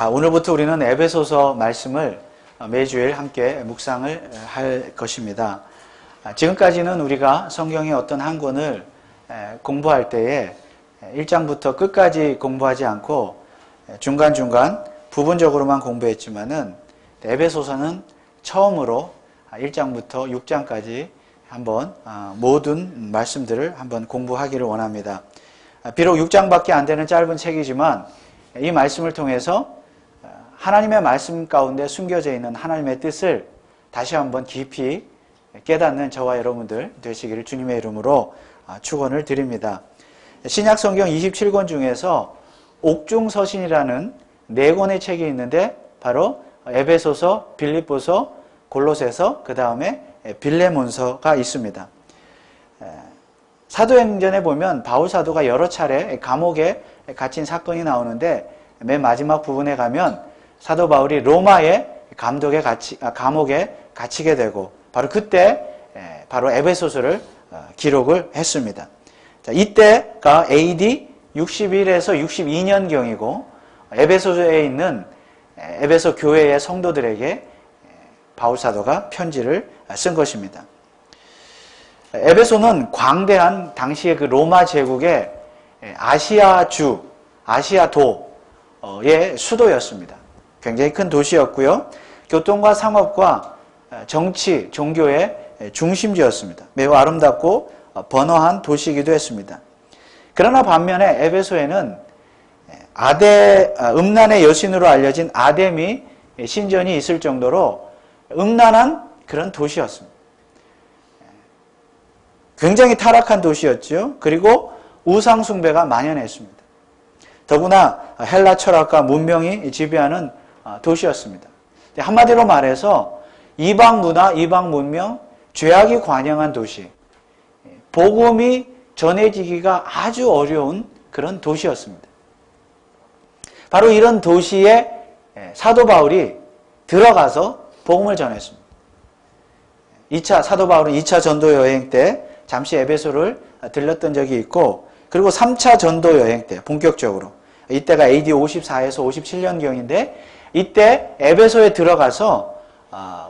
오늘부터 우리는 에베소서 말씀을 매주일 함께 묵상을 할 것입니다. 지금까지는 우리가 성경의 어떤 한 권을 공부할 때에 1장부터 끝까지 공부하지 않고 중간중간 부분적으로만 공부했지만은 에베소서는 처음으로 1장부터 6장까지 한번 모든 말씀들을 한번 공부하기를 원합니다. 비록 6장밖에 안 되는 짧은 책이지만 이 말씀을 통해서 하나님의 말씀 가운데 숨겨져 있는 하나님의 뜻을 다시 한번 깊이 깨닫는 저와 여러분들 되시기를 주님의 이름으로 축원을 드립니다. 신약 성경 27권 중에서 옥중서신이라는 4권의 책이 있는데 바로 에베소서, 빌립보서, 골로새서, 그 다음에 빌레몬서가 있습니다. 사도행전에 보면 바울 사도가 여러 차례 감옥에 갇힌 사건이 나오는데 맨 마지막 부분에 가면 사도 바울이 로마의 감옥에 갇히게 되고 바로 그때 바로 에베소서를 기록을 했습니다. 자, 이때가 AD 61에서 62년경이고 에베소서에 있는 에베소 교회의 성도들에게 바울 사도가 편지를 쓴 것입니다. 에베소는 광대한 당시의 그 로마 제국의 아시아도의 수도였습니다. 굉장히 큰 도시였고요. 교통과 상업과 정치, 종교의 중심지였습니다. 매우 아름답고 번화한 도시이기도 했습니다. 그러나 반면에 에베소에는 음란의 여신으로 알려진 아데미 신전이 있을 정도로 음란한 그런 도시였습니다. 굉장히 타락한 도시였죠. 그리고 우상 숭배가 만연했습니다. 더구나 헬라 철학과 문명이 지배하는 도시였습니다. 한마디로 말해서 이방 문화, 이방 문명, 죄악이 관영한 도시, 복음이 전해지기가 아주 어려운 그런 도시였습니다. 바로 이런 도시에 사도 바울이 들어가서 복음을 전했습니다. 사도 바울은 2차 전도 여행 때 잠시 에베소를 들렸던 적이 있고, 그리고 3차 전도 여행 때 본격적으로, 이때가 AD 54에서 57년경인데 이때 에베소에 들어가서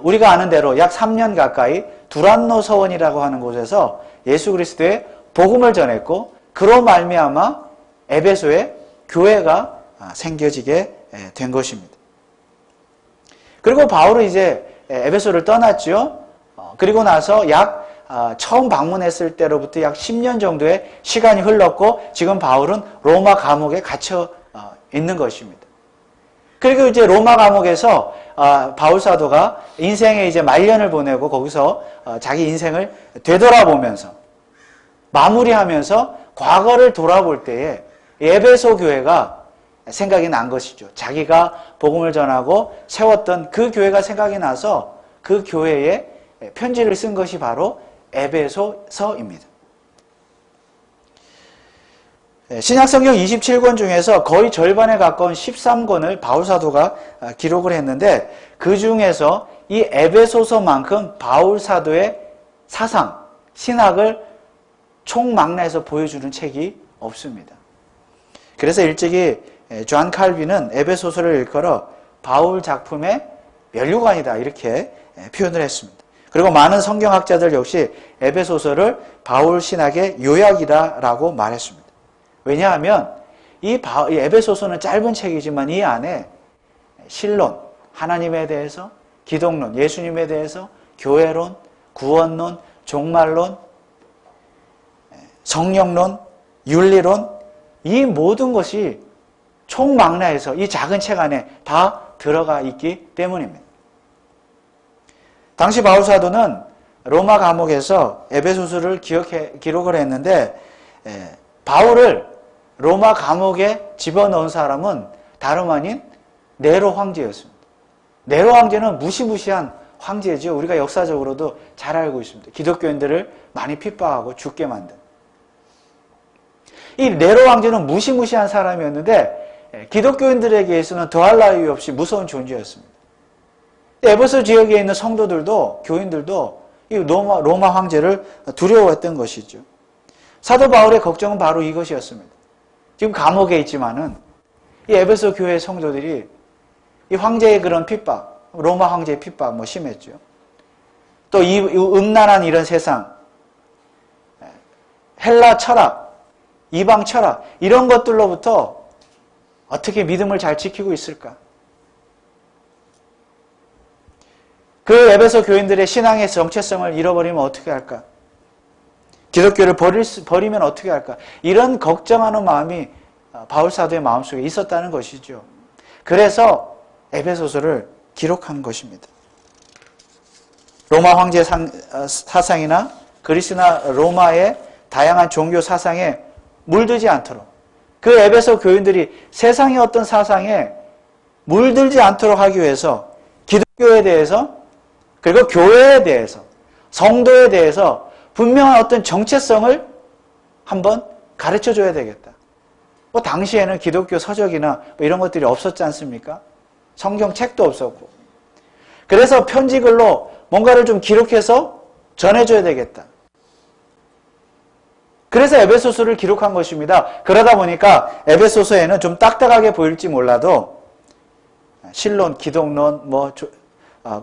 우리가 아는 대로 약 3년 가까이 두란노 서원이라고 하는 곳에서 예수 그리스도의 복음을 전했고, 그로 말미암아 에베소에 교회가 생겨지게 된 것입니다. 그리고 바울은 이제 에베소를 떠났죠. 그리고 나서 처음 방문했을 때로부터 약 10년 정도의 시간이 흘렀고, 지금 바울은 로마 감옥에 갇혀 있는 것입니다. 그리고 이제 로마 감옥에서 바울 사도가 인생의 이제 말년을 보내고 거기서 자기 인생을 되돌아보면서 마무리하면서 과거를 돌아볼 때에 에베소 교회가 생각이 난 것이죠. 자기가 복음을 전하고 세웠던 그 교회가 생각이 나서 그 교회에 편지를 쓴 것이 바로 에베소서입니다. 신약성경 27권 중에서 거의 절반에 가까운 13권을 바울 사도가 기록을 했는데, 그 중에서 이 에베소서만큼 바울 사도의 사상, 신학을 총망라해서 보여주는 책이 없습니다. 그래서 일찍이 존 칼빈은 에베소서를 일컬어 바울 작품의 면류관이다 이렇게 표현을 했습니다. 그리고 많은 성경학자들 역시 에베소서를 바울 신학의 요약이다라고 말했습니다. 왜냐하면 이 에베소서는 짧은 책이지만 이 안에 신론, 하나님에 대해서, 기독론, 예수님에 대해서, 교회론, 구원론, 종말론, 성령론, 윤리론, 이 모든 것이 총망라해서 이 작은 책 안에 다 들어가 있기 때문입니다. 당시 바울 사도는 로마 감옥에서 에베소서를 기록을 했는데, 바울을 로마 감옥에 집어넣은 사람은 다름 아닌 네로 황제였습니다. 네로 황제는 무시무시한 황제죠. 우리가 역사적으로도 잘 알고 있습니다. 기독교인들을 많이 핍박하고 죽게 만든. 이 네로 황제는 무시무시한 사람이었는데 기독교인들에게서는 더할 나위 없이 무서운 존재였습니다. 에베소 지역에 있는 성도들도, 교인들도 이 로마 황제를 두려워했던 것이죠. 사도 바울의 걱정은 바로 이것이었습니다. 지금 감옥에 있지만은 이 에베소 교회 성도들이 이 황제의 그런 핍박, 로마 황제의 핍박 뭐 심했죠. 또 이 음란한 이런 세상, 헬라 철학, 이방 철학 이런 것들로부터 어떻게 믿음을 잘 지키고 있을까? 그 에베소 교인들의 신앙의 정체성을 잃어버리면 어떻게 할까? 기독교를 버리면 어떻게 할까? 이런 걱정하는 마음이 바울 사도의 마음속에 있었다는 것이죠. 그래서 에베소서를 기록한 것입니다. 로마 황제 사상이나 그리스나 로마의 다양한 종교 사상에 물들지 않도록, 그 에베소 교인들이 세상의 어떤 사상에 물들지 않도록 하기 위해서 기독교에 대해서, 그리고 교회에 대해서, 성도에 대해서 분명한 어떤 정체성을 한번 가르쳐줘야 되겠다. 뭐 당시에는 기독교 서적이나 뭐 이런 것들이 없었지 않습니까? 성경책도 없었고. 그래서 편지글로 뭔가를 좀 기록해서 전해줘야 되겠다. 그래서 에베소서를 기록한 것입니다. 그러다 보니까 에베소서에는 좀 딱딱하게 보일지 몰라도 신론, 기독론,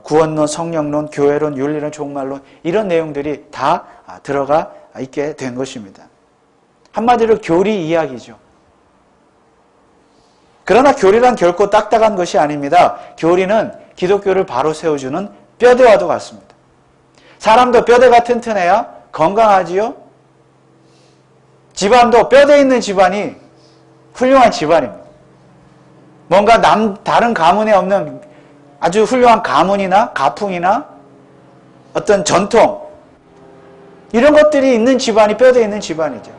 구원론, 성령론, 교회론, 윤리론, 종말론 이런 내용들이 다 들어가 있게 된 것입니다. 한마디로 교리 이야기죠. 그러나 교리란 결코 딱딱한 것이 아닙니다. 교리는 기독교를 바로 세워주는 뼈대와도 같습니다. 사람도 뼈대가 튼튼해야 건강하지요. 집안도 뼈대 있는 집안이 훌륭한 집안입니다. 뭔가 다른 가문에 없는 아주 훌륭한 가문이나 가풍이나 어떤 전통 이런 것들이 있는 집안이 뼈대 있는 집안이죠.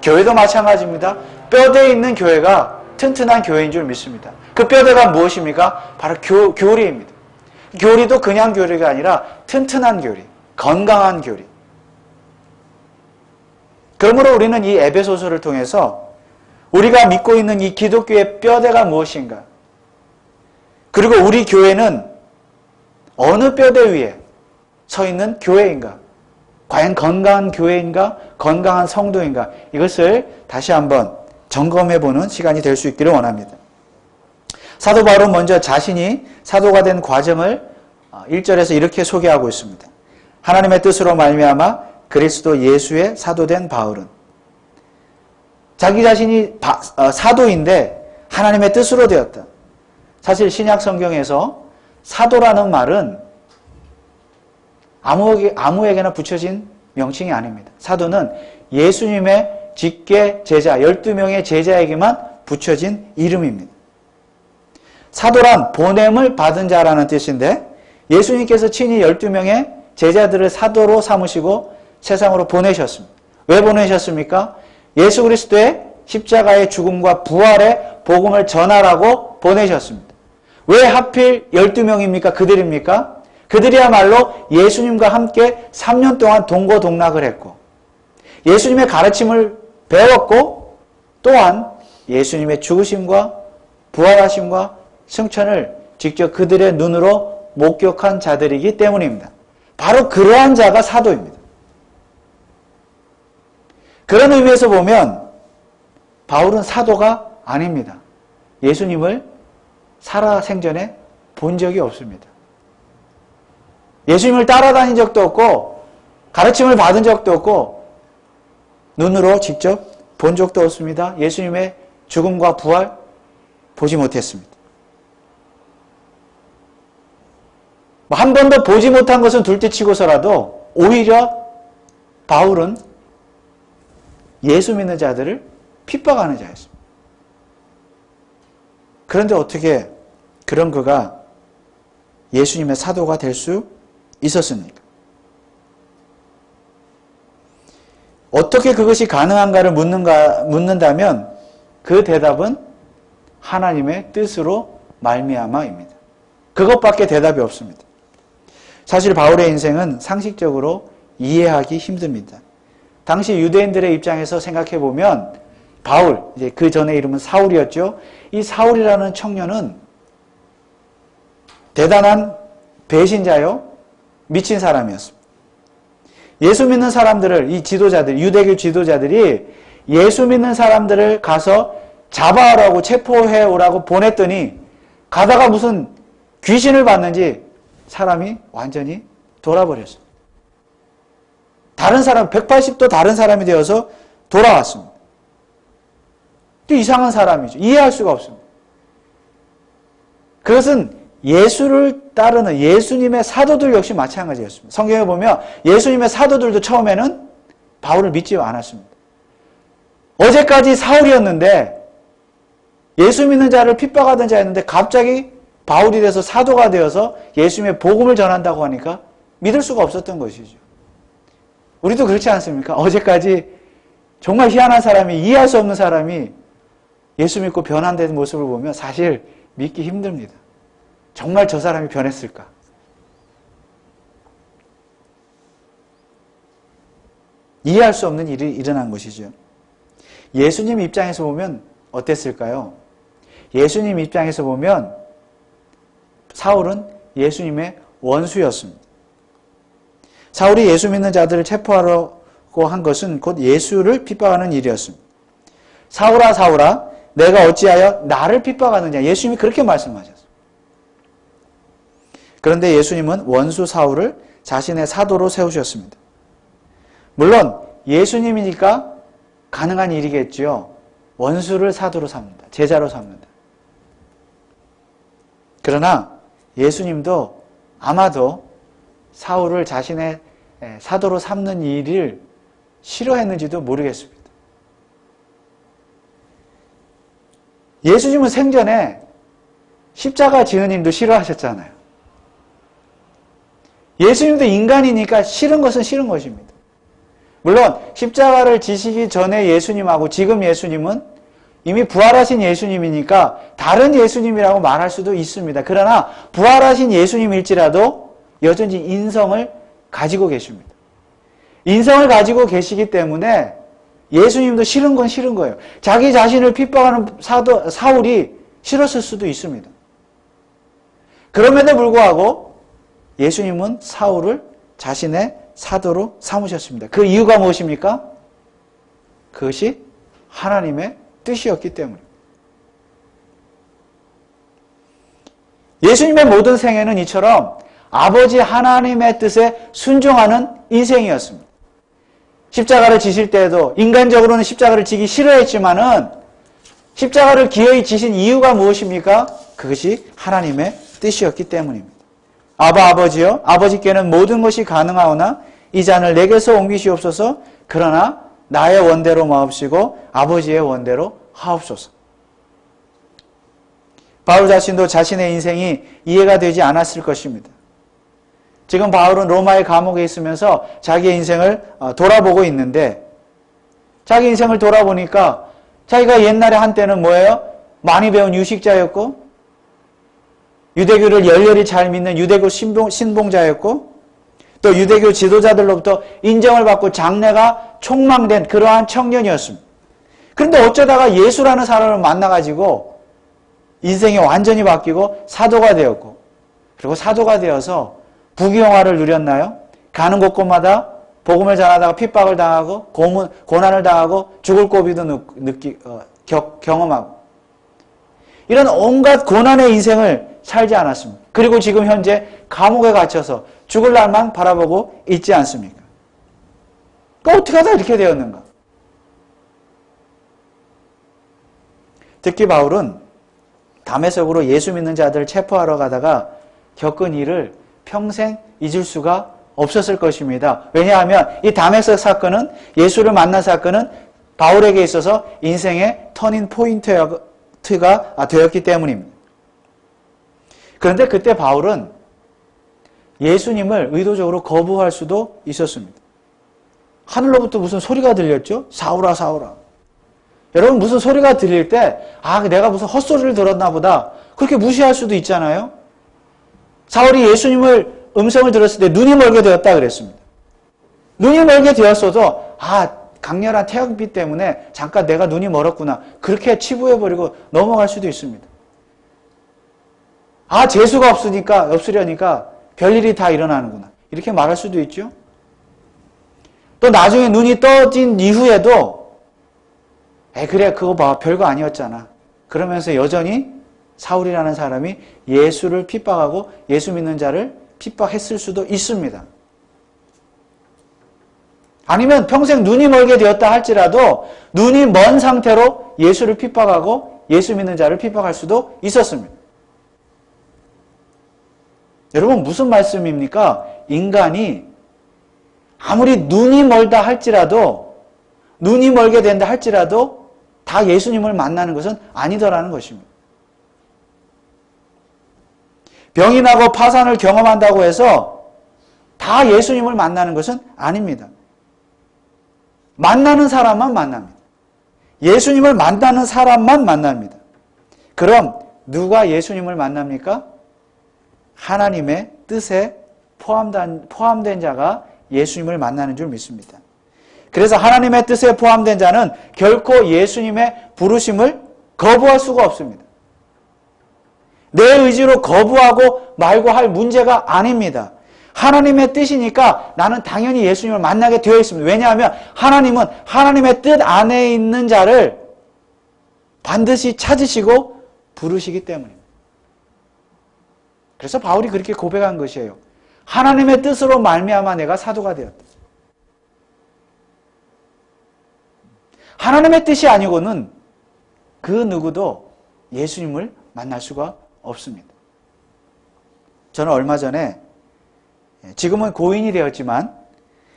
교회도 마찬가지입니다. 뼈대 있는 교회가 튼튼한 교회인 줄 믿습니다. 그 뼈대가 무엇입니까? 바로 교리입니다. 교리도 그냥 교리가 아니라 튼튼한 교리, 건강한 교리. 그러므로 우리는 이 에베소서를 통해서 우리가 믿고 있는 이 기독교의 뼈대가 무엇인가? 그리고 우리 교회는 어느 뼈대 위에 서 있는 교회인가? 과연 건강한 교회인가? 건강한 성도인가? 이것을 다시 한번 점검해보는 시간이 될 수 있기를 원합니다. 사도 바울은 먼저 자신이 사도가 된 과정을 1절에서 이렇게 소개하고 있습니다. 하나님의 뜻으로 말미암아 그리스도 예수의 사도된 바울은, 자기 자신이 사도인데 하나님의 뜻으로 되었다. 사실 신약 성경에서 사도라는 말은 아무에게나 붙여진 명칭이 아닙니다. 사도는 예수님의 직계 제자 12명의 제자에게만 붙여진 이름입니다. 사도란 보냄을 받은 자라는 뜻인데 예수님께서 친히 12명의 제자들을 사도로 삼으시고 세상으로 보내셨습니다. 왜 보내셨습니까? 예수 그리스도의 십자가의 죽음과 부활의 복음을 전하라고 보내셨습니다. 왜 하필 12명입니까? 그들입니까? 그들이야말로 예수님과 함께 3년 동안 동고동락을 했고 예수님의 가르침을 배웠고 또한 예수님의 죽으심과 부활하심과 승천을 직접 그들의 눈으로 목격한 자들이기 때문입니다. 바로 그러한 자가 사도입니다. 그런 의미에서 보면 바울은 사도가 아닙니다. 예수님을 살아생전에 본 적이 없습니다. 예수님을 따라다닌 적도 없고 가르침을 받은 적도 없고 눈으로 직접 본 적도 없습니다. 예수님의 죽음과 부활 보지 못했습니다. 한 번도 보지 못한 것은 둘째치고서라도 오히려 바울은 예수 믿는 자들을 핍박하는 자였습니다. 그런데 어떻게 그런 그가 예수님의 사도가 될 수 있었습니까? 어떻게 그것이 가능한가를 묻는다면 그 대답은 하나님의 뜻으로 말미암아입니다. 그것밖에 대답이 없습니다. 사실 바울의 인생은 상식적으로 이해하기 힘듭니다. 당시 유대인들의 입장에서 생각해 보면 바울, 이제 그 전에 이름은 사울이었죠. 이 사울이라는 청년은 대단한 배신자요, 미친 사람이었습니다. 예수 믿는 사람들을, 이 지도자들, 유대교 지도자들이 예수 믿는 사람들을 가서 잡아오라고, 체포해 오라고 보냈더니 가다가 무슨 귀신을 봤는지 사람이 완전히 돌아버렸어요. 다른 사람, 180도 다른 사람이 되어서 돌아왔습니다. 또 이상한 사람이죠. 이해할 수가 없습니다. 그것은 예수를 따르는 예수님의 사도들 역시 마찬가지였습니다. 성경에 보면 예수님의 사도들도 처음에는 바울을 믿지 않았습니다. 어제까지 사울이었는데 예수 믿는 자를 핍박하던 자였는데 갑자기 바울이 돼서 사도가 되어서 예수님의 복음을 전한다고 하니까 믿을 수가 없었던 것이죠. 우리도 그렇지 않습니까? 어제까지 정말 희한한 사람이, 이해할 수 없는 사람이 예수 믿고 변화된 모습을 보면 사실 믿기 힘듭니다. 정말 저 사람이 변했을까? 이해할 수 없는 일이 일어난 것이죠. 예수님 입장에서 보면 어땠을까요? 예수님 입장에서 보면 사울은 예수님의 원수였습니다. 사울이 예수 믿는 자들을 체포하려고 한 것은 곧 예수를 핍박하는 일이었습니다. 사울아 사울아 내가 어찌하여 나를 핍박하느냐, 예수님이 그렇게 말씀하셨습니다. 그런데 예수님은 원수 사울을 자신의 사도로 세우셨습니다. 물론 예수님이니까 가능한 일이겠지요. 원수를 사도로 삼는다. 제자로 삼는다. 그러나 예수님도 아마도 사울을 자신의 사도로 삼는 일을 싫어했는지도 모르겠습니다. 예수님은 생전에 십자가 지는 일도 싫어하셨잖아요. 예수님도 인간이니까 싫은 것은 싫은 것입니다. 물론 십자가를 지시기 전에 예수님하고 지금 예수님은 이미 부활하신 예수님이니까 다른 예수님이라고 말할 수도 있습니다. 그러나 부활하신 예수님일지라도 여전히 인성을 가지고 계십니다. 인성을 가지고 계시기 때문에 예수님도 싫은 건 싫은 거예요. 자기 자신을 핍박하는 사울이 싫었을 수도 있습니다. 그럼에도 불구하고 예수님은 사울을 자신의 사도로 삼으셨습니다. 그 이유가 무엇입니까? 그것이 하나님의 뜻이었기 때문입니다. 예수님의 모든 생애는 이처럼 아버지 하나님의 뜻에 순종하는 인생이었습니다. 십자가를 지실 때에도 인간적으로는 십자가를 지기 싫어했지만은 십자가를 기어이 지신 이유가 무엇입니까? 그것이 하나님의 뜻이었기 때문입니다. 아버지여, 아버지께는 모든 것이 가능하오나 이 잔을 내게서 옮기시옵소서. 그러나 나의 원대로 마옵시고 아버지의 원대로 하옵소서. 바울 자신도 자신의 인생이 이해가 되지 않았을 것입니다. 지금 바울은 로마의 감옥에 있으면서 자기의 인생을 돌아보고 있는데 자기 인생을 돌아보니까 자기가 옛날에 한때는 뭐예요? 많이 배운 유식자였고 유대교를 열렬히 잘 믿는 유대교 신봉자였고 또 유대교 지도자들로부터 인정을 받고 장래가 촉망된 그러한 청년이었습니다. 그런데 어쩌다가 예수라는 사람을 만나가지고 인생이 완전히 바뀌고 사도가 되었고 그리고 사도가 되어서 부귀영화를 누렸나요? 가는 곳곳마다 복음을 전하다가 핍박을 당하고 고난을 당하고 죽을 고비도 경험하고 이런 온갖 고난의 인생을 살지 않았습니다. 그리고 지금 현재 감옥에 갇혀서 죽을 날만 바라보고 있지 않습니까? 어떻게 하다 이렇게 되었는가? 특히 바울은 다메섹으로 예수 믿는 자들을 체포하러 가다가 겪은 일을 평생 잊을 수가 없었을 것입니다. 왜냐하면 이 다메섹 사건은 예수를 만난 사건은 바울에게 있어서 인생의 터닝 포인트가 되었기 때문입니다. 그런데 그때 바울은 예수님을 의도적으로 거부할 수도 있었습니다. 하늘로부터 무슨 소리가 들렸죠? 사울아 사울아. 여러분 무슨 소리가 들릴 때 내가 무슨 헛소리를 들었나 보다 그렇게 무시할 수도 있잖아요. 사울이 예수님을 음성을 들었을 때 눈이 멀게 되었다 그랬습니다. 눈이 멀게 되었어도 강렬한 태양빛 때문에 잠깐 내가 눈이 멀었구나 그렇게 치부해버리고 넘어갈 수도 있습니다. 재수가 없으려니까 별일이 다 일어나는구나 이렇게 말할 수도 있죠. 또 나중에 눈이 떠진 이후에도 그래 그거 봐 별거 아니었잖아 그러면서 여전히 사울이라는 사람이 예수를 핍박하고 예수 믿는 자를 핍박했을 수도 있습니다. 아니면 평생 눈이 멀게 되었다 할지라도 눈이 먼 상태로 예수를 핍박하고 예수 믿는 자를 핍박할 수도 있었습니다. 여러분 무슨 말씀입니까? 인간이 아무리 눈이 멀다 할지라도 눈이 멀게 된다 할지라도 다 예수님을 만나는 것은 아니더라는 것입니다. 병이 나고 파산을 경험한다고 해서 다 예수님을 만나는 것은 아닙니다. 만나는 사람만 만납니다. 예수님을 만나는 사람만 만납니다. 그럼 누가 예수님을 만납니까? 하나님의 뜻에 포함된 자가 예수님을 만나는 줄 믿습니다. 그래서 하나님의 뜻에 포함된 자는 결코 예수님의 부르심을 거부할 수가 없습니다. 내 의지로 거부하고 말고 할 문제가 아닙니다. 하나님의 뜻이니까 나는 당연히 예수님을 만나게 되어 있습니다. 왜냐하면 하나님은 하나님의 뜻 안에 있는 자를 반드시 찾으시고 부르시기 때문입니다. 그래서 바울이 그렇게 고백한 것이에요. 하나님의 뜻으로 말미암아 내가 사도가 되었다. 하나님의 뜻이 아니고는 그 누구도 예수님을 만날 수가 없습니다. 저는 얼마 전에 지금은 고인이 되었지만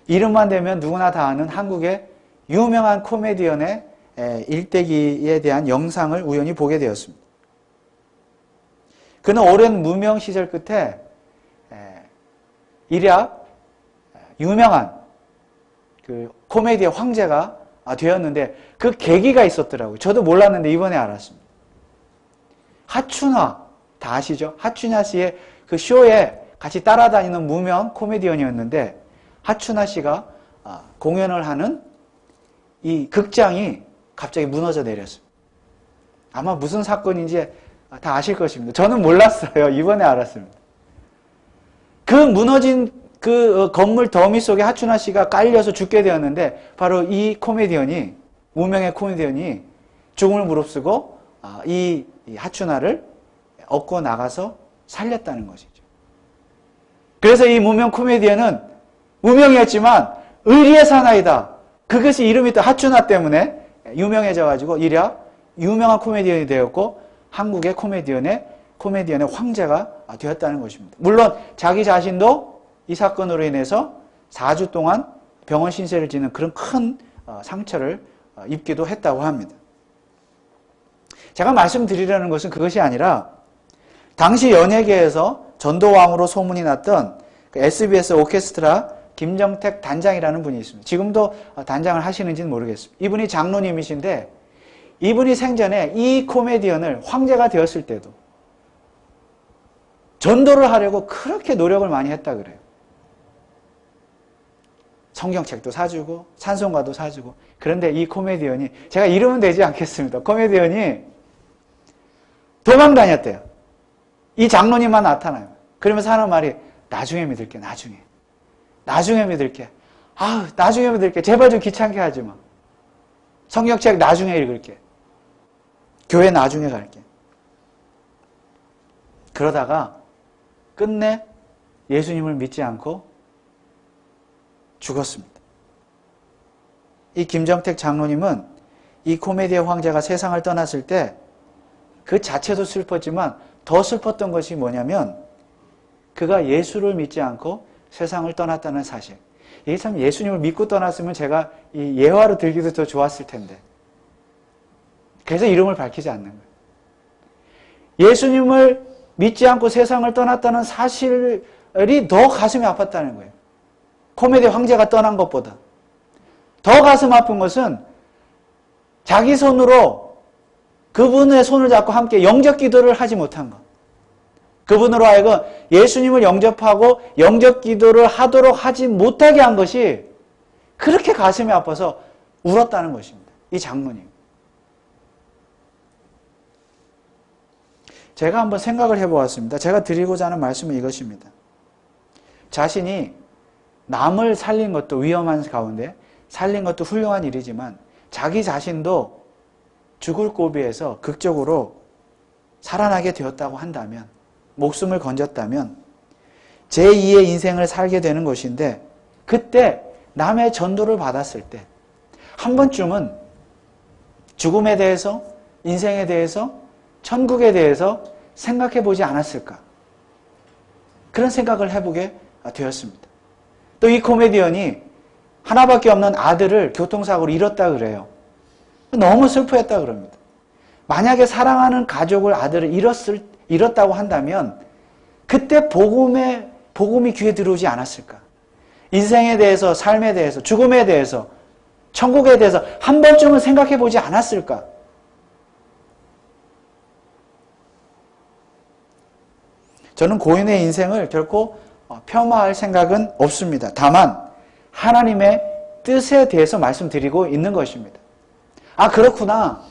이름만 대면 누구나 다 아는 한국의 유명한 코미디언의 일대기에 대한 영상을 우연히 보게 되었습니다. 그는 오랜 무명 시절 끝에 일약 유명한 그 코미디의 황제가 되었는데 그 계기가 있었더라고요. 저도 몰랐는데 이번에 알았습니다. 하춘화 다 아시죠? 하춘화 씨의 그 쇼에 같이 따라다니는 무명 코미디언이었는데 하춘화 씨가 공연을 하는 이 극장이 갑자기 무너져 내렸습니다. 아마 무슨 사건인지 다 아실 것입니다. 저는 몰랐어요. 이번에 알았습니다. 그 무너진 그 건물 더미 속에 하춘화 씨가 깔려서 죽게 되었는데 바로 이 코미디언이 무명의 코미디언이 죽음을 무릅쓰고 이 하춘화를 얻고 나가서 살렸다는 것이죠. 그래서 이 무명 코미디언은 무명이었지만 의리의 사나이다. 그것이 이름이 또 하춘화 때문에 유명해져가지고 일약 유명한 코미디언이 되었고 한국의 코미디언의 황제가 되었다는 것입니다. 물론 자기 자신도 이 사건으로 인해서 4주 동안 병원 신세를 지는 그런 큰 상처를 입기도 했다고 합니다. 제가 말씀드리려는 것은 그것이 아니라 당시 연예계에서 전도왕으로 소문이 났던 SBS 오케스트라 김정택 단장이라는 분이 있습니다. 지금도 단장을 하시는지는 모르겠습니다. 이분이 장로님이신데 이분이 생전에 이 코미디언을 황제가 되었을 때도 전도를 하려고 그렇게 노력을 많이 했다 그래요. 성경책도 사주고 찬송가도 사주고. 그런데 이 코미디언이, 제가 이름은 되지 않겠습니다. 코미디언이 도망 다녔대요. 이 장로님만 나타나요. 그러면서 하는 말이 나중에 믿을게. 나중에 믿을게. 나중에 믿을게. 제발 좀 귀찮게 하지 마. 성경책 나중에 읽을게. 교회 나중에 갈게. 그러다가 끝내 예수님을 믿지 않고 죽었습니다. 이 김정택 장로님은 이 코미디의 황제가 세상을 떠났을 때 그 자체도 슬펐지만 더 슬펐던 것이 뭐냐면 그가 예수를 믿지 않고 세상을 떠났다는 사실. 이게 참 예수님을 믿고 떠났으면 제가 이 예화로 들기도 더 좋았을 텐데. 그래서 이름을 밝히지 않는 거예요. 예수님을 믿지 않고 세상을 떠났다는 사실이 더 가슴이 아팠다는 거예요. 코미디 황제가 떠난 것보다. 더 가슴 아픈 것은 자기 손으로 그분의 손을 잡고 함께 영접 기도를 하지 못한 것. 그분으로 하여금 예수님을 영접하고 영접 기도를 하도록 하지 못하게 한 것이 그렇게 가슴이 아파서 울었다는 것입니다. 이 장로님. 제가 한번 생각을 해보았습니다. 제가 드리고자 하는 말씀은 이것입니다. 자신이 남을 살린 것도 위험한 가운데 살린 것도 훌륭한 일이지만 자기 자신도 죽을 고비에서 극적으로 살아나게 되었다고 한다면, 목숨을 건졌다면 제2의 인생을 살게 되는 것인데, 그때 남의 전도를 받았을 때 한 번쯤은 죽음에 대해서, 인생에 대해서, 천국에 대해서 생각해 보지 않았을까? 그런 생각을 해보게 되었습니다. 또 이 코미디언이 하나밖에 없는 아들을 교통사고로 잃었다 그래요. 너무 슬퍼했다 그럽니다. 만약에 사랑하는 가족을, 아들을 잃었다고 한다면 그때 복음이 귀에 들어오지 않았을까? 인생에 대해서, 삶에 대해서, 죽음에 대해서, 천국에 대해서 한 번쯤은 생각해 보지 않았을까? 저는 고인의 인생을 결코 폄하할 생각은 없습니다. 다만 하나님의 뜻에 대해서 말씀드리고 있는 것입니다. 아, 그렇구나.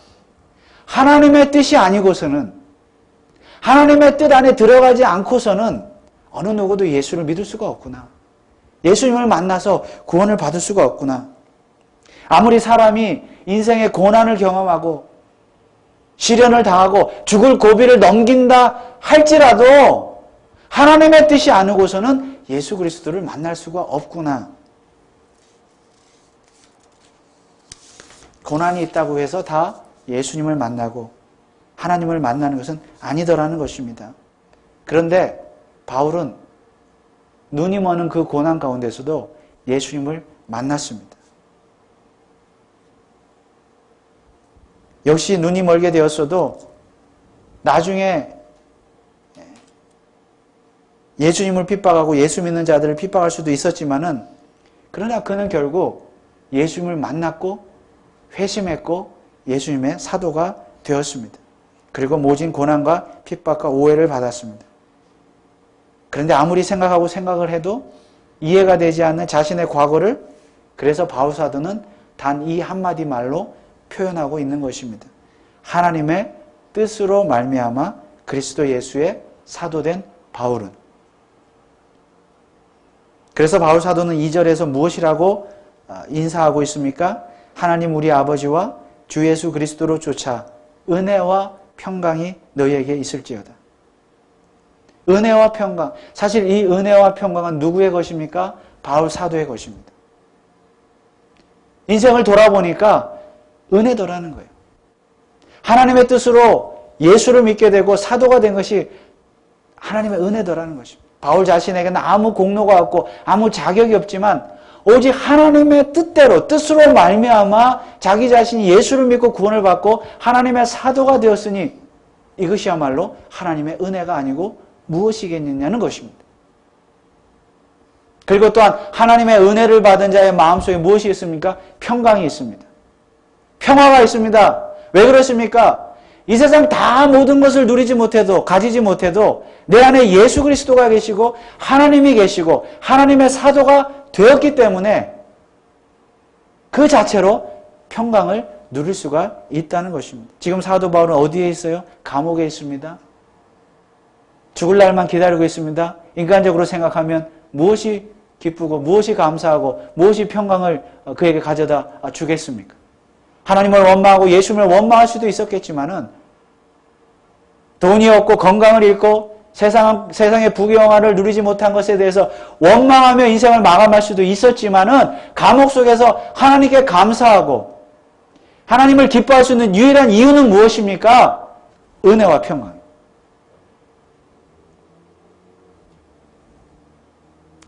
하나님의 뜻이 아니고서는, 하나님의 뜻 안에 들어가지 않고서는 어느 누구도 예수를 믿을 수가 없구나. 예수님을 만나서 구원을 받을 수가 없구나. 아무리 사람이 인생의 고난을 경험하고 시련을 당하고 죽을 고비를 넘긴다 할지라도 하나님의 뜻이 아니고서는 예수 그리스도를 만날 수가 없구나. 고난이 있다고 해서 다 예수님을 만나고 하나님을 만나는 것은 아니더라는 것입니다. 그런데 바울은 눈이 머는 그 고난 가운데서도 예수님을 만났습니다. 역시 눈이 멀게 되었어도 나중에 예수님을 핍박하고 예수 믿는 자들을 핍박할 수도 있었지만은, 그러나 그는 결국 예수님을 만났고 회심했고 예수님의 사도가 되었습니다. 그리고 모진 고난과 핍박과 오해를 받았습니다. 그런데 아무리 생각을 해도 이해가 되지 않는 자신의 과거를, 그래서 바울 사도는 단 이 한마디 말로 표현하고 있는 것입니다. 하나님의 뜻으로 말미암아 그리스도 예수의 사도된 바울은. 그래서 바울 사도는 2절에서 무엇이라고 인사하고 있습니까? 하나님 우리 아버지와 주 예수 그리스도로 쫓아 은혜와 평강이 너희에게 있을지어다. 은혜와 평강. 사실 이 은혜와 평강은 누구의 것입니까? 바울 사도의 것입니다. 인생을 돌아보니까 은혜더라는 거예요. 하나님의 뜻으로 예수를 믿게 되고 사도가 된 것이 하나님의 은혜더라는 것입니다. 바울 자신에게는 아무 공로가 없고 아무 자격이 없지만 오직 하나님의 뜻으로 말미암아 자기 자신이 예수를 믿고 구원을 받고 하나님의 사도가 되었으니 이것이야말로 하나님의 은혜가 아니고 무엇이겠느냐는 것입니다. 그리고 또한 하나님의 은혜를 받은 자의 마음속에 무엇이 있습니까? 평강이 있습니다. 평화가 있습니다. 왜 그렇습니까? 이 세상 다 모든 것을 누리지 못해도, 가지지 못해도 내 안에 예수 그리스도가 계시고 하나님이 계시고 하나님의 사도가 되었기 때문에 그 자체로 평강을 누릴 수가 있다는 것입니다. 지금 사도 바울은 어디에 있어요? 감옥에 있습니다. 죽을 날만 기다리고 있습니다. 인간적으로 생각하면 무엇이 기쁘고 무엇이 감사하고 무엇이 평강을 그에게 가져다 주겠습니까? 하나님을 원망하고 예수님을 원망할 수도 있었겠지만은 돈이 없고 건강을 잃고 세상의 부귀영화를 누리지 못한 것에 대해서 원망하며 인생을 마감할 수도 있었지만은 감옥 속에서 하나님께 감사하고 하나님을 기뻐할 수 있는 유일한 이유는 무엇입니까? 은혜와 평강.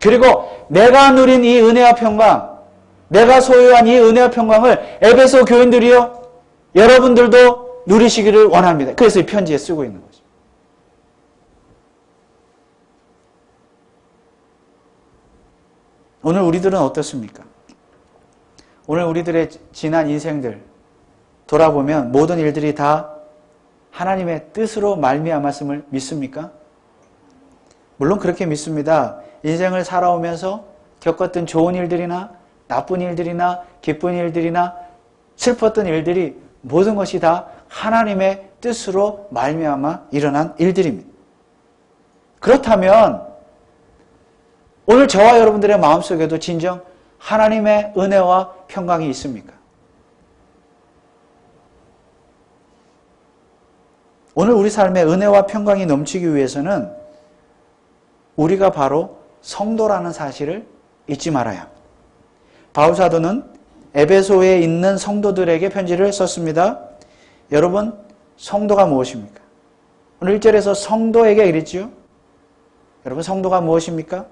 그리고 내가 누린 이 은혜와 평강, 내가 소유한 이 은혜와 평강을 에베소 교인들이요, 여러분들도 누리시기를 원합니다. 그래서 이 편지에 쓰고 있는 거죠. 오늘 우리들은 어떻습니까? 오늘 우리들의 지난 인생들 돌아보면 모든 일들이 다 하나님의 뜻으로 말미암았음을 믿습니까? 물론 그렇게 믿습니다. 인생을 살아오면서 겪었던 좋은 일들이나 나쁜 일들이나 기쁜 일들이나 슬펐던 일들이 모든 것이 다 하나님의 뜻으로 말미암아 일어난 일들입니다. 그렇다면 오늘 저와 여러분들의 마음속에도 진정 하나님의 은혜와 평강이 있습니까? 오늘 우리 삶에 은혜와 평강이 넘치기 위해서는 우리가 바로 성도라는 사실을 잊지 말아야 합니다. 바울 사도는 에베소에 있는 성도들에게 편지를 썼습니다. 여러분, 성도가 무엇입니까? 오늘 1절에서 성도에게 이랬지요. 여러분, 성도가 무엇입니까?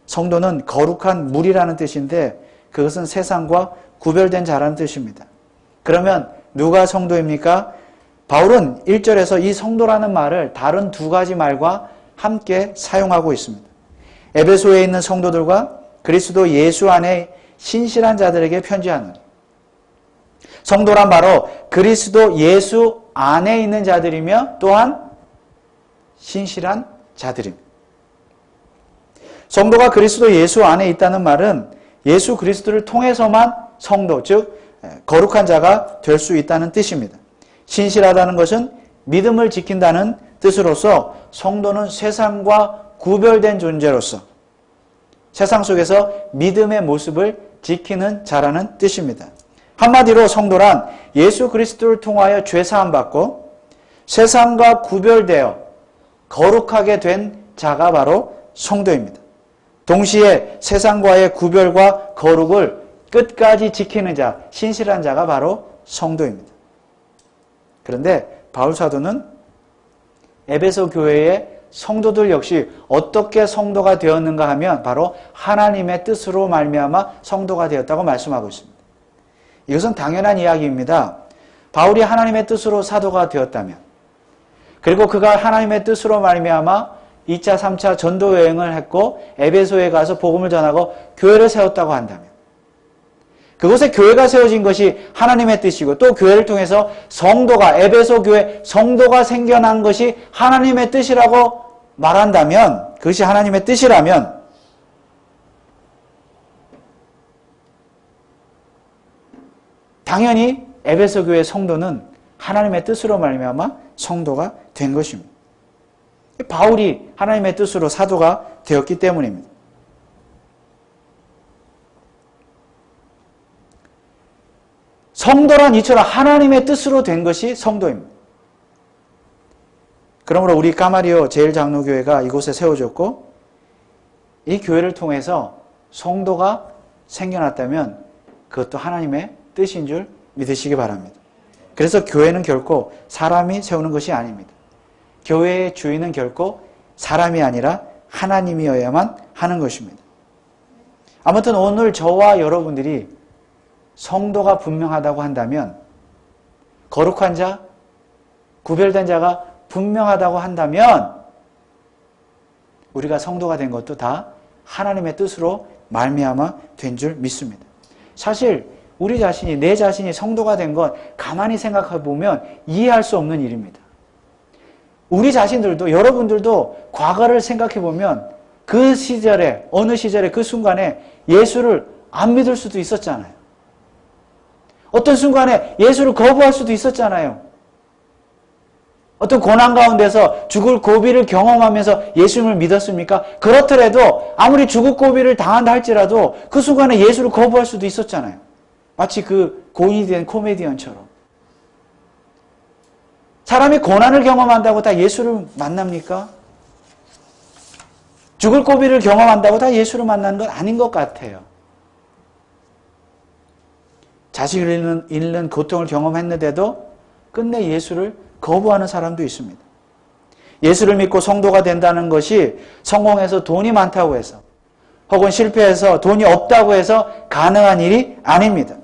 성도는 거룩한 무리라는 뜻인데 그것은 세상과 구별된 자라는 뜻입니다. 그러면 누가 성도입니까? 바울은 1절에서 이 성도라는 말을 다른 두 가지 말과 함께 사용하고 있습니다. 에베소에 있는 성도들과 그리스도 예수 안에 신실한 자들에게 편지하는, 성도란 바로 그리스도 예수 안에 있는 자들이며 또한 신실한 자들입니다. 성도가 그리스도 예수 안에 있다는 말은 예수 그리스도를 통해서만 성도, 즉 거룩한 자가 될 수 있다는 뜻입니다. 신실하다는 것은 믿음을 지킨다는 뜻으로서 성도는 세상과 구별된 존재로서 세상 속에서 믿음의 모습을 지키는 자라는 뜻입니다. 한마디로 성도란 예수 그리스도를 통하여 죄사함 받고 세상과 구별되어 거룩하게 된 자가 바로 성도입니다. 동시에 세상과의 구별과 거룩을 끝까지 지키는 자, 신실한 자가 바로 성도입니다. 그런데 바울 사도는 에베소 교회의 성도들 역시 어떻게 성도가 되었는가 하면 바로 하나님의 뜻으로 말미암아 성도가 되었다고 말씀하고 있습니다. 이것은 당연한 이야기입니다. 바울이 하나님의 뜻으로 사도가 되었다면, 그리고 그가 하나님의 뜻으로 말미암아 2차, 3차 전도 여행을 했고 에베소에 가서 복음을 전하고 교회를 세웠다고 한다면, 그곳에 교회가 세워진 것이 하나님의 뜻이고 또 교회를 통해서 성도가, 에베소 교회 성도가 생겨난 것이 하나님의 뜻이라고 말한다면, 그것이 하나님의 뜻이라면 당연히 에베소 교회 성도는 하나님의 뜻으로 말미암아 성도가 된 것입니다. 바울이 하나님의 뜻으로 사도가 되었기 때문입니다. 성도란 이처럼 하나님의 뜻으로 된 것이 성도입니다. 그러므로 우리 까마리오 제일장로교회가 이곳에 세워졌고 이 교회를 통해서 성도가 생겨났다면 그것도 하나님의 뜻인 줄 믿으시기 바랍니다. 그래서 교회는 결코 사람이 세우는 것이 아닙니다. 교회의 주인은 결코 사람이 아니라 하나님이어야만 하는 것입니다. 아무튼 오늘 저와 여러분들이 성도가 분명하다고 한다면, 거룩한 자, 구별된 자가 분명하다고 한다면 우리가 성도가 된 것도 다 하나님의 뜻으로 말미암아 된 줄 믿습니다. 사실 우리 자신이, 내 자신이 성도가 된 건 가만히 생각해 보면 이해할 수 없는 일입니다. 우리 자신들도, 여러분들도 과거를 생각해 보면 그 시절에, 어느 시절에 그 순간에 예수를 안 믿을 수도 있었잖아요. 어떤 순간에 예수를 거부할 수도 있었잖아요. 어떤 고난 가운데서 죽을 고비를 경험하면서 예수님을 믿었습니까? 그렇더라도 아무리 죽을 고비를 당한다 할지라도 그 순간에 예수를 거부할 수도 있었잖아요. 마치 그 고인이 된 코미디언처럼. 사람이 고난을 경험한다고 다 예수를 만납니까? 죽을 고비를 경험한다고 다 예수를 만나는 건 아닌 것 같아요. 자식을 잃는 고통을 경험했는데도 끝내 예수를 거부하는 사람도 있습니다. 예수를 믿고 성도가 된다는 것이 성공해서 돈이 많다고 해서 혹은 실패해서 돈이 없다고 해서 가능한 일이 아닙니다.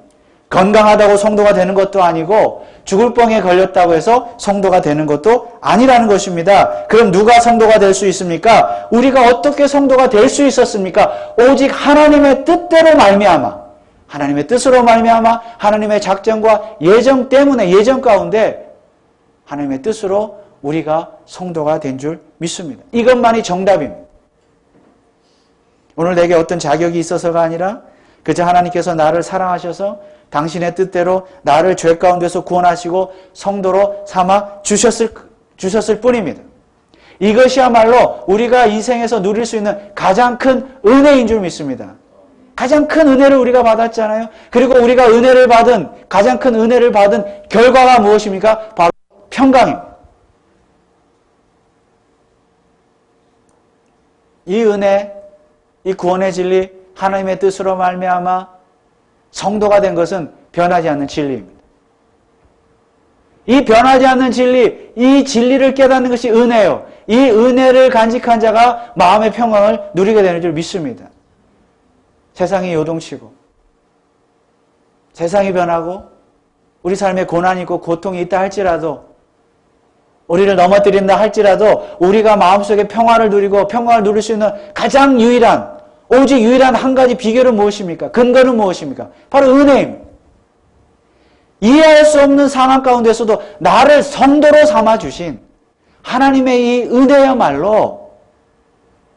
건강하다고 성도가 되는 것도 아니고 죽을 병에 걸렸다고 해서 성도가 되는 것도 아니라는 것입니다. 그럼 누가 성도가 될 수 있습니까? 우리가 어떻게 성도가 될 수 있었습니까? 오직 하나님의 뜻대로 말미암아, 하나님의 뜻으로 말미암아 하나님의 작정과 예정 때문에, 예정 가운데 하나님의 뜻으로 우리가 성도가 된 줄 믿습니다. 이것만이 정답입니다. 오늘 내게 어떤 자격이 있어서가 아니라 그저 하나님께서 나를 사랑하셔서 당신의 뜻대로 나를 죄 가운데서 구원하시고 성도로 삼아 주셨을 뿐입니다. 이것이야말로 우리가 이 생에서 누릴 수 있는 가장 큰 은혜인 줄 믿습니다. 가장 큰 은혜를 우리가 받았잖아요. 그리고 우리가 은혜를 받은, 가장 큰 은혜를 받은 결과가 무엇입니까? 바로 평강입니다. 이 은혜, 이 구원의 진리, 하나님의 뜻으로 말미암아 성도가 된 것은 변하지 않는 진리입니다. 이 변하지 않는 진리, 이 진리를 깨닫는 것이 은혜요. 이 은혜를 간직한 자가 마음의 평강을 누리게 되는 줄 믿습니다. 세상이 요동치고 세상이 변하고 우리 삶에 고난이 있고 고통이 있다 할지라도 우리를 넘어뜨린다 할지라도 우리가 마음속에 평화를 누리고 평강을 누릴 수 있는 가장 유일한 오직 유일한 한 가지 비결은 무엇입니까? 근거는 무엇입니까? 바로 은혜입니다. 이해할 수 없는 상황 가운데서도 나를 성도로 삼아주신 하나님의 이 은혜야말로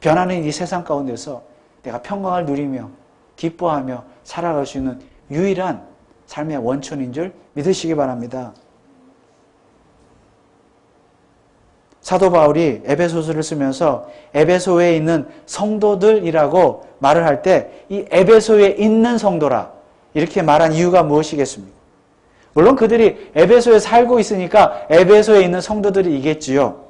변하는 이 세상 가운데서 내가 평강을 누리며 기뻐하며 살아갈 수 있는 유일한 삶의 원천인 줄 믿으시기 바랍니다. 사도 바울이 에베소서를 쓰면서 에베소에 있는 성도들이라고 말을 할 때 이 에베소에 있는 성도라 이렇게 말한 이유가 무엇이겠습니까? 물론 그들이 에베소에 살고 있으니까 에베소에 있는 성도들이겠지요.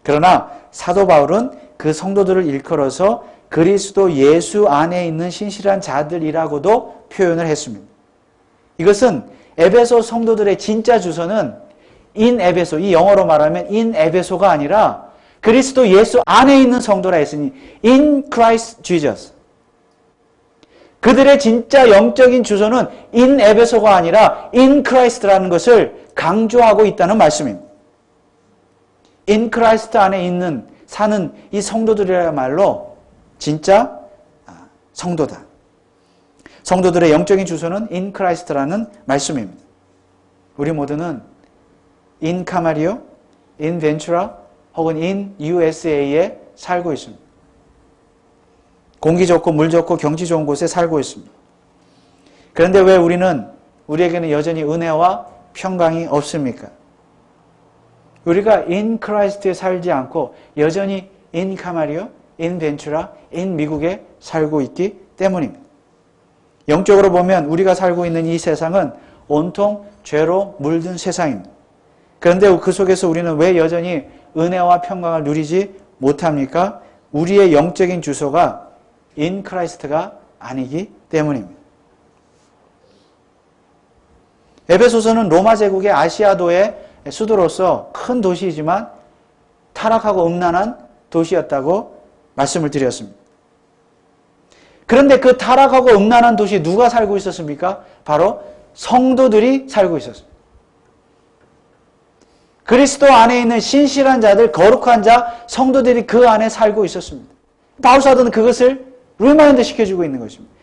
그러나 사도 바울은 그 성도들을 일컬어서 그리스도 예수 안에 있는 신실한 자들이라고도 표현을 했습니다. 이것은 에베소 성도들의 진짜 주소는 in 에베소, 이 영어로 말하면 in 에베소가 아니라 그리스도 예수 안에 있는 성도라 했으니 in Christ Jesus. 그들의 진짜 영적인 주소는 in 에베소가 아니라 in Christ라는 것을 강조하고 있다는 말씀입니다. in Christ 안에 있는 사는 이 성도들이야말로 진짜 성도다. 성도들의 영적인 주소는 in Christ라는 말씀입니다. 우리 모두는 in 카마리오, in 벤츄라 혹은 in USA에 살고 있습니다. 공기 좋고 물 좋고 경치 좋은 곳에 살고 있습니다. 그런데 왜 우리에게는 여전히 은혜와 평강이 없습니까? 우리가 in Christ에 살지 않고 여전히 in 카마리오, in 벤츄라, in 미국에 살고 있기 때문입니다. 영적으로 보면 우리가 살고 있는 이 세상은 온통 죄로 물든 세상입니다. 그런데 그 속에서 우리는 왜 여전히 은혜와 평강을 누리지 못합니까? 우리의 영적인 주소가 in Christ가 아니기 때문입니다. 에베소서는 로마 제국의 아시아도의 수도로서 큰 도시이지만 타락하고 음란한 도시였다고 말씀을 드렸습니다. 그런데 그 타락하고 음란한 도시에 누가 살고 있었습니까? 바로 성도들이 살고 있었습니다. 그리스도 안에 있는 신실한 자들, 거룩한 자, 성도들이 그 안에 살고 있었습니다. 바울 사도는 그것을 리마인드 시켜주고 있는 것입니다.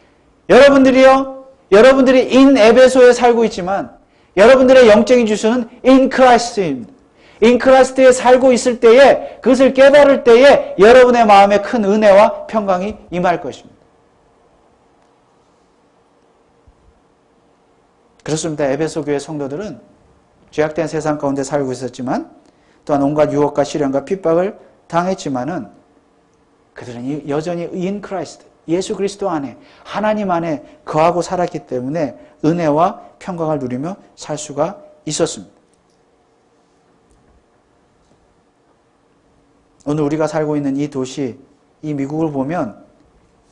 여러분들이 in 에베소에 살고 있지만 여러분들의 영적인 주소는 in Christ입니다. in Christ에 살고 있을 때에 그것을 깨달을 때에 여러분의 마음에 큰 은혜와 평강이 임할 것입니다. 그렇습니다. 에베소 교회 성도들은 죄악된 세상 가운데 살고 있었지만 또한 온갖 유혹과 시련과 핍박을 당했지만은 그들은 여전히 in Christ, 예수 그리스도 안에 하나님 안에 거하고 살았기 때문에 은혜와 평강을 누리며 살 수가 있었습니다. 오늘 우리가 살고 있는 이 도시, 이 미국을 보면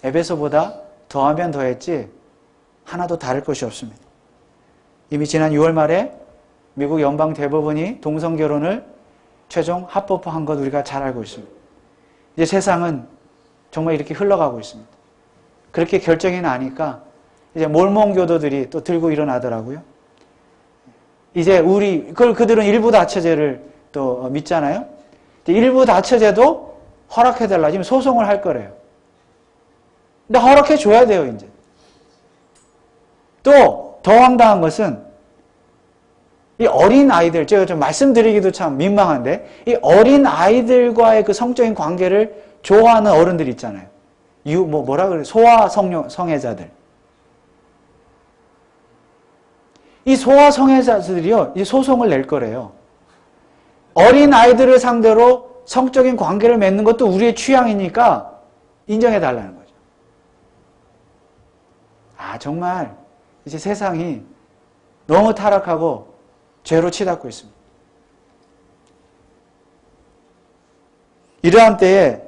에베소보다 더하면 더했지 하나도 다를 것이 없습니다. 이미 지난 6월 말에 미국 연방 대법원이 동성 결혼을 최종 합법화한 것 우리가 잘 알고 있습니다. 이제 세상은 정말 이렇게 흘러가고 있습니다. 그렇게 결정이 나니까 이제 몰몬 교도들이 또 들고 일어나더라고요. 이제 그들은 일부 다처제를 또 믿잖아요. 일부 다처제도 허락해달라. 지금 소송을 할 거래요. 근데 허락해줘야 돼요, 이제. 또 더 황당한 것은 이 어린 아이들, 제가 좀 말씀드리기도 참 민망한데, 이 어린 아이들과의 그 성적인 관계를 좋아하는 어른들 있잖아요. 뭐라 그래? 소아성애자들. 이 소아성애자들이요, 이 소송을 낼 거래요. 어린 아이들을 상대로 성적인 관계를 맺는 것도 우리의 취향이니까 인정해달라는 거죠. 정말 이제 세상이 너무 타락하고 죄로 치닫고 있습니다. 이러한 때에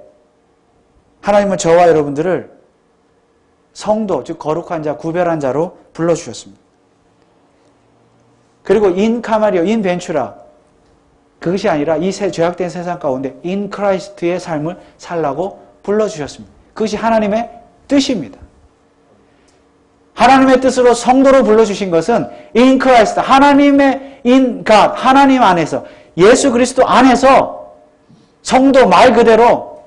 하나님은 저와 여러분들을 성도, 즉 거룩한 자, 구별한 자로 불러주셨습니다. 그리고 인 카마리오, 인 벤추라, 그것이 아니라 이 죄악된 세상 가운데 인 크라이스트의 삶을 살라고 불러주셨습니다. 그것이 하나님의 뜻입니다. 하나님의 뜻으로 성도로 불러주신 것은 인 크라이스트, 하나님의 인 갓, 하나님 안에서, 예수 그리스도 안에서 성도 말 그대로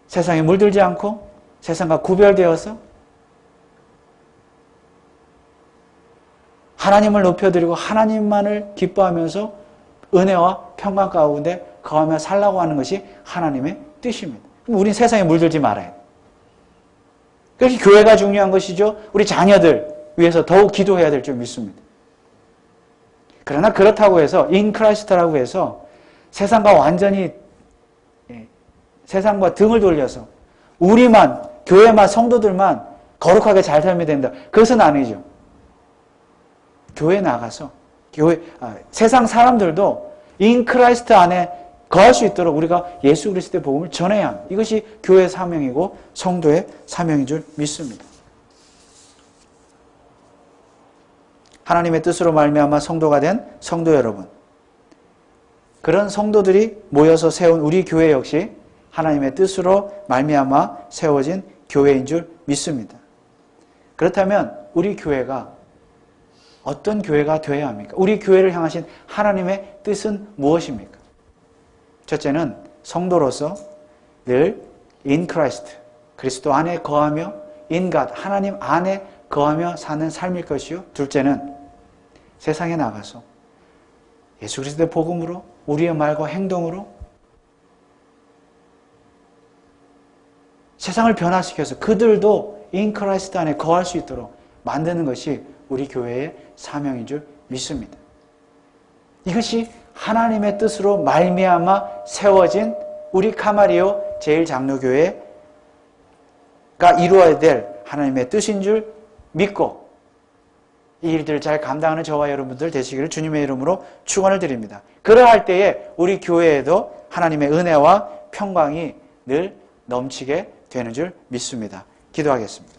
세상에 물들지 않고 세상과 구별되어서 하나님을 높여드리고 하나님만을 기뻐하면서 은혜와 평강 가운데 거하며 살라고 하는 것이 하나님의 뜻입니다. 그럼 우린 세상에 물들지 말아야 돼요. 그래서 교회가 중요한 것이죠. 우리 자녀들 위해서 더욱 기도해야 될 줄 믿습니다. 그러나 그렇다고 해서 인 크라이스트라고 해서 세상과 완전히 세상과 등을 돌려서 우리만, 교회만, 성도들만 거룩하게 잘 살면 된다. 그것은 아니죠. 교회 나가서 세상 사람들도 인 크라이스트 안에 거할 수 있도록 우리가 예수 그리스도의 복음을 전해야 합니다. 이것이 교회의 사명이고 성도의 사명인 줄 믿습니다. 하나님의 뜻으로 말미암아 성도가 된 성도 여러분, 그런 성도들이 모여서 세운 우리 교회 역시 하나님의 뜻으로 말미암아 세워진 교회인 줄 믿습니다. 그렇다면 우리 교회가 어떤 교회가 되어야 합니까? 우리 교회를 향하신 하나님의 뜻은 무엇입니까? 첫째는 성도로서 늘 in Christ, 그리스도 안에 거하며 in God, 하나님 안에 거하며 사는 삶일 것이요. 둘째는 세상에 나가서 예수 그리스도의 복음으로 우리의 말과 행동으로 세상을 변화시켜서 그들도 in Christ 안에 거할 수 있도록 만드는 것이 우리 교회의 사명인 줄 믿습니다. 이것이 하나님의 뜻으로 말미암아 세워진 우리 카마리오 제1장로교회가 이루어야 될 하나님의 뜻인 줄 믿고 이 일들을 잘 감당하는 저와 여러분들 되시기를 주님의 이름으로 축원을 드립니다. 그러할 때에 우리 교회에도 하나님의 은혜와 평강이 늘 넘치게 되는 줄 믿습니다. 기도하겠습니다.